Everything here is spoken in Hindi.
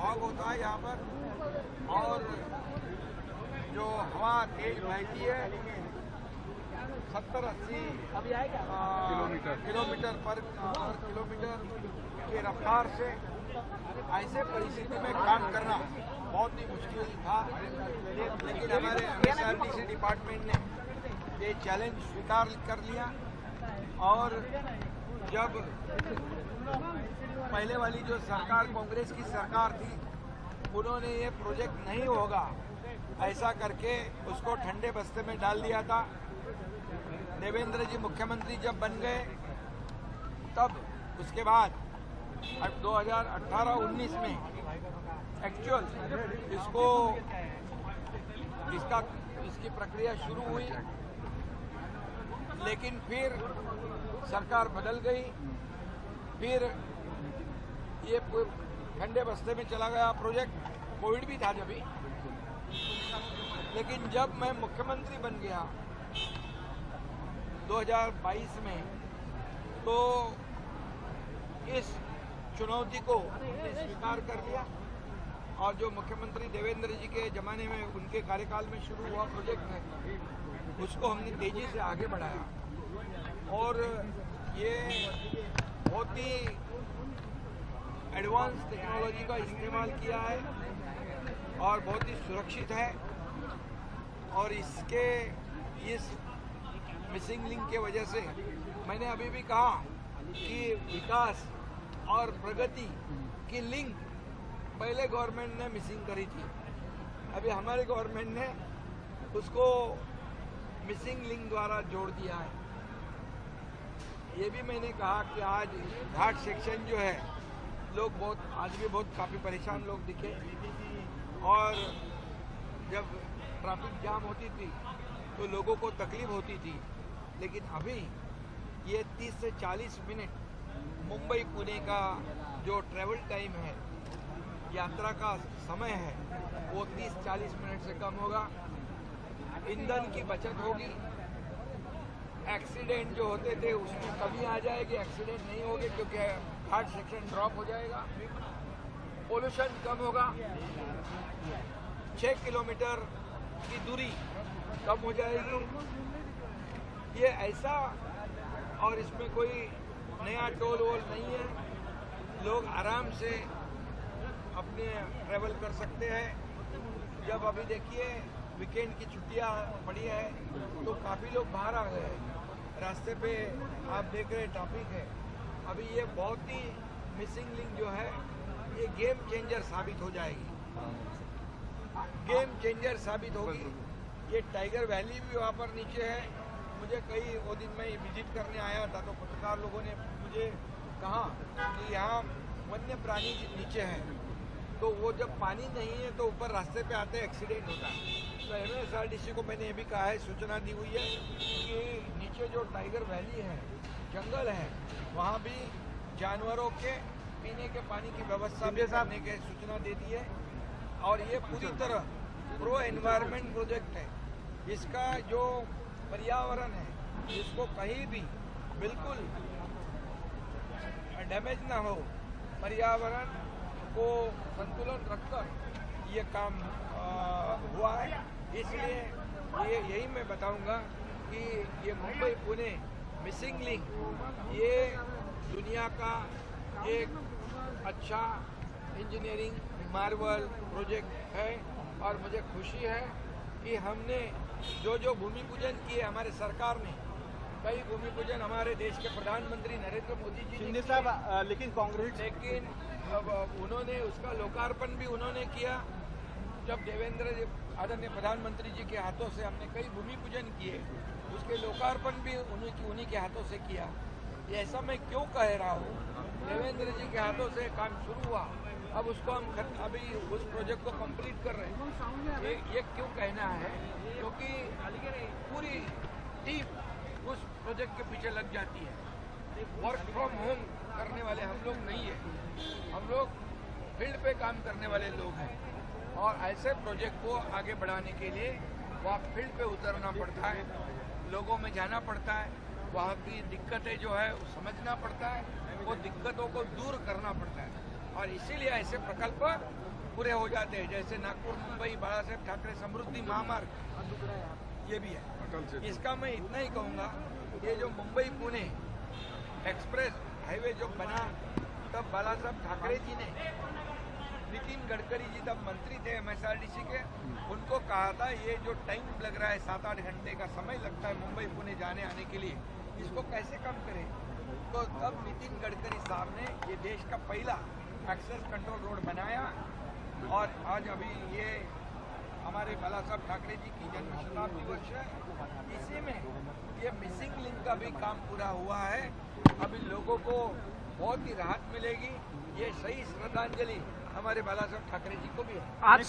फॉग होता है यहाँ पर, और जो हवा तेज बहती है 70-80 किलोमीटर पर किलोमीटर की रफ्तार से, ऐसे परिस्थिति में काम करना बहुत ही मुश्किल था। लेकिन हमारे एमएसआरडीसी डिपार्टमेंट ने ये चैलेंज स्वीकार कर लिया, और जब पहले वाली जो सरकार कांग्रेस की सरकार थी, उन्होंने ये प्रोजेक्ट नहीं होगा ऐसा करके उसको ठंडे बस्ते में डाल दिया था। देवेंद्र जी मुख्यमंत्री जब बन गए, तब उसके बाद 2018-19 में एक्चुअल इसकी प्रक्रिया शुरू हुई, लेकिन फिर सरकार बदल गई, फिर ये ठंडे बस्ते में चला गया प्रोजेक्ट। कोविड भी था जब भी, लेकिन जब मैं मुख्यमंत्री बन गया 2022 में, तो इस चुनौती को स्वीकार कर लिया, और जो मुख्यमंत्री देवेंद्र जी के ज़माने में उनके कार्यकाल में शुरू हुआ प्रोजेक्ट है, उसको हमने तेज़ी से आगे बढ़ाया, और ये बहुत ही एडवांस टेक्नोलॉजी का इस्तेमाल किया है और बहुत ही सुरक्षित है। और इस मिसिंग लिंक के वजह से मैंने अभी भी कहा कि विकास और प्रगति की लिंक पहले गवर्नमेंट ने मिसिंग करी थी, अभी हमारे गवर्नमेंट ने उसको मिसिंग लिंक द्वारा जोड़ दिया है। ये भी मैंने कहा कि आज घाट सेक्शन जो है, लोग आज भी काफ़ी परेशान लोग दिखे, और जब ट्रैफिक जाम होती थी तो लोगों को तकलीफ होती थी, लेकिन अभी ये 30 से 40 मिनट मुंबई पुणे का जो ट्रैवल टाइम है, यात्रा का समय है, वो 30-40 मिनट से कम होगा। ईंधन की बचत होगी, एक्सीडेंट जो होते थे उसमें कमी आ जाएगी, एक्सीडेंट नहीं होंगे क्योंकि घाट सेक्शन ड्रॉप हो जाएगा, पोल्यूशन कम होगा, 6 किलोमीटर की दूरी कम हो जाएगी। ये ऐसा, और इसमें कोई नया टोल वोल नहीं है, लोग आराम से अपने ट्रैवल कर सकते हैं। जब अभी देखिए वीकेंड की छुट्टियां पड़ी है तो काफ़ी लोग बाहर आ गए हैं, रास्ते पे आप देख रहे ट्रैफिक है। अभी ये बहुत ही मिसिंग लिंक जो है, ये गेम चेंजर साबित हो जाएगी, गेम चेंजर साबित होगी। ये टाइगर वैली भी वहाँ पर नीचे है। मुझे वो दिन मैं विजिट करने आया था, तो पत्रकार लोगों ने मुझे कहा कि यहाँ वन्य प्राणी नीचे हैं, तो वो जब पानी नहीं है तो ऊपर रास्ते पे आते एक्सीडेंट होता है। तो एमएसआरडीसी को मैंने ये भी कहा है, सूचना दी हुई है कि नीचे जो टाइगर वैली है, जंगल है, वहाँ भी जानवरों के पीने के पानी की व्यवस्था भी करने की सूचना दे दी है। और ये पूरी तरह प्रो एनवायरनमेंट प्रोजेक्ट है। इसका जो पर्यावरण है, इसको कहीं भी बिल्कुल डैमेज ना हो, पर्यावरण को संतुलन रखकर ये काम हुआ है। इसलिए यही मैं बताऊंगा कि ये मुंबई पुणे मिसिंग लिंक ये दुनिया का एक अच्छा इंजीनियरिंग मार्वल प्रोजेक्ट है, और मुझे खुशी है कि हमने जो भूमि पूजन किए हमारे सरकार ने, कई भूमि पूजन हमारे देश के प्रधानमंत्री नरेंद्र मोदी जी ने किए, लेकिन उन्होंने उसका लोकार्पण भी उन्होंने किया। जब आदरणीय प्रधानमंत्री जी के हाथों से हमने कई भूमि पूजन किए, उसके लोकार्पण भी उन्हीं के हाथों से किया। ये ऐसा मैं क्यों कह रहा हूँ, देवेंद्र जी के हाथों से काम शुरू हुआ, अब उसको हम अभी उस प्रोजेक्ट को कंप्लीट कर रहे हैं। ये क्यों कहना है, क्योंकि पूरी टीम उस प्रोजेक्ट के पीछे लग जाती है। वर्क फ्रॉम होम करने वाले हम लोग नहीं है, हम लोग फील्ड पे काम करने वाले लोग हैं, और ऐसे प्रोजेक्ट को आगे बढ़ाने के लिए वहाँ फील्ड पे उतरना पड़ता है, लोगों में जाना पड़ता है, वहाँ की दिक्कतें जो है वो समझना पड़ता है, वो दिक्कतों को दूर करना पड़ता है। और इसीलिए ऐसे प्रकल्प पूरे हो जाते हैं, जैसे नागपुर मुंबई बाला साहेब ठाकरे समृद्धि महामार्ग ये भी है। इसका मैं इतना ही कहूँगा, ये जो मुंबई पुणे एक्सप्रेस हाईवे जो बना तब बाला साहब ठाकरे जी ने, नितिन गडकरी जी तब मंत्री थे MSRDC के, उनको कहा था ये जो टाइम लग रहा है 7-8 घंटे का समय लगता है मुंबई पुणे जाने आने के लिए, इसको कैसे कम करें। तो तब नितिन गडकरी साहब ने ये देश का पहला एक्सेस कंट्रोल रोड बनाया और आज अभी ये हमारे बाला साहब ठाकरे जी की जन्म शताब्दी वर्ष है, इसी में ये मिसिंग लिंक का भी काम पूरा हुआ है। अभी लोगों को बहुत ही राहत मिलेगी। ये सही श्रद्धांजलि हमारे बाला साहब ठाकरे जी को भी है। आज